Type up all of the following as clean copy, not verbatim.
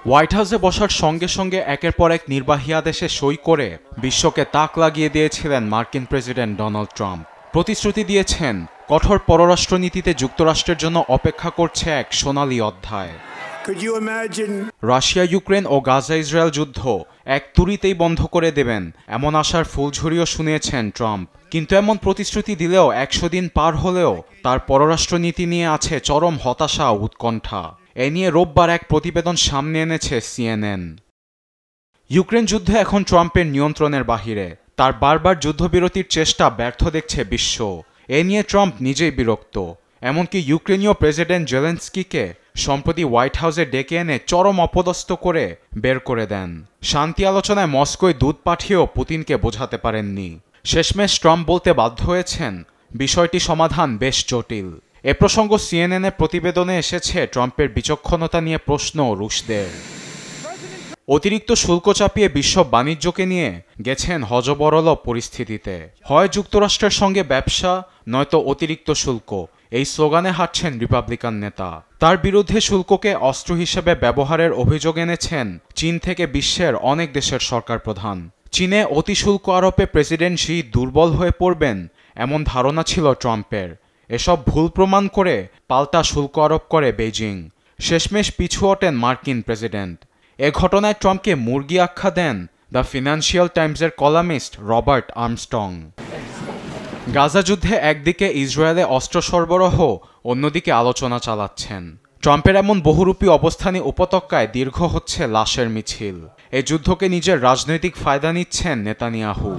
White হাউসে বসার সঙ্গে সঙ্গে একের পর এক নির্বাহী আদেশে সই করে বিশ্বকে তাক লাগিয়ে দিয়েছিলেন মার্কিন প্রেসিডেন্ট ডোনাল্ড ট্রাম্প। প্রতিশ্রুতি দিয়েছেন কঠোর পররাষ্ট্রনীতিতে যুক্তরাষ্ট্রের জন্য অপেক্ষা করছে এক সোনালী অধ্যায়। রাশিয়া ইউক্রেন ও গাজা ইসরায়েল যুদ্ধ এক তুড়িতেই বন্ধ করে দেবেন এমন আশার ফুলঝুরিও শুনিয়েছেন ট্রাম্প। কিন্তু এমন প্রতিশ্রুতি দিলেও 100 দিন পার হলেও তার পররাষ্ট্রনীতি নিয়ে আছে চরম হতাশা ও উৎকণ্ঠা। এ নিয়ে রোববার এক প্রতিবেদন সামনে এনেছে CNN। ইউক্রেন যুদ্ধ এখন ট্রাম্পের নিয়ন্ত্রণের বাহিরে। তার বারবার যুদ্ধবিরতির চেষ্টা ব্যর্থ দেখছে বিশ্ব। এ নিয়ে ট্রাম্প নিজেই বিরক্ত। এমনকি ইউক্রেনীয় প্রেসিডেন্ট জেলেনস্কিকে সম্প্রতি হোয়াইট হাউসে ডেকে এনে চরম অপদস্থ করে বের করে দেন। শান্তি আলোচনায় মস্কোয় দূত পাঠিয়েও পুতিনকে বোঝাতে পারেননি। শেষমেশ ট্রাম্প বলতে বাধ্য হয়েছেন বিষয়টি সমাধান বেশ জটিল। এ প্রসঙ্গ CNN এর প্রতিবেদনে এসেছে ট্রাম্পের বিচক্ষণতা নিয়ে প্রশ্ন রুশদের। অতিরিক্ত শুল্ক চাপিয়ে বিশ্ব বাণিজ্যকে নিয়ে গেছেন হযবরল পরিস্থিতিতে। হয় যুক্তরাষ্ট্রের সঙ্গে ব্যবসা, নয়তো অতিরিক্ত শুল্ক, এই স্লোগানে হাঁটছেন রিপাবলিকান নেতা। তার বিরুদ্ধে শুল্ককে অস্ত্র হিসেবে ব্যবহারের অভিযোগ এনেছেন চীন থেকে বিশ্বের অনেক দেশের সরকার প্রধান। চীনে অতিশুল্ক আরোপে প্রেসিডেন্ট শি দুর্বল হয়ে পড়বেন এমন ধারণা ছিল ট্রাম্পের। এসব ভুল প্রমাণ করে পাল্টা শুল্ক আরোপ করে বেইজিং। শেষমেশ পিছু ওঠেন মার্কিন প্রেসিডেন্ট। এ ঘটনায় ট্রাম্পকে মুরগি আখ্যা দেন দ্য ফিনান্সিয়াল টাইমসের কলামিস্ট রবার্ট আর্মস্ট্রং। গাজা যুদ্ধে একদিকে ইসরায়েলে অস্ত্র সরবরাহ, অন্যদিকে আলোচনা চালাচ্ছেন। ট্রাম্পের এমন বহুরূপী অবস্থানে উপত্যকায় দীর্ঘ হচ্ছে লাশের মিছিল। এই যুদ্ধকে নিজের রাজনৈতিক ফায়দা নিচ্ছেন নেতানিয়াহু।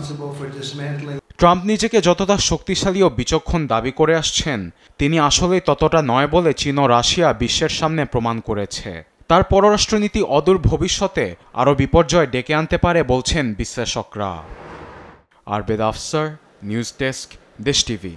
ট্রাম্প নিজেকে যতটা শক্তিশালী ও বিচক্ষণ দাবি করে আসছেন, তিনি আসলেই ততটা নয় বলে চীন ও রাশিয়া বিশ্বের সামনে প্রমাণ করেছে। তার পররাষ্ট্রনীতি অদূর ভবিষ্যতে আরও বিপর্যয় ডেকে আনতে পারে বলছেন বিশ্লেষকরা। আরবেদ আফসার, নিউজ ডেস্ক, দেশ টিভি।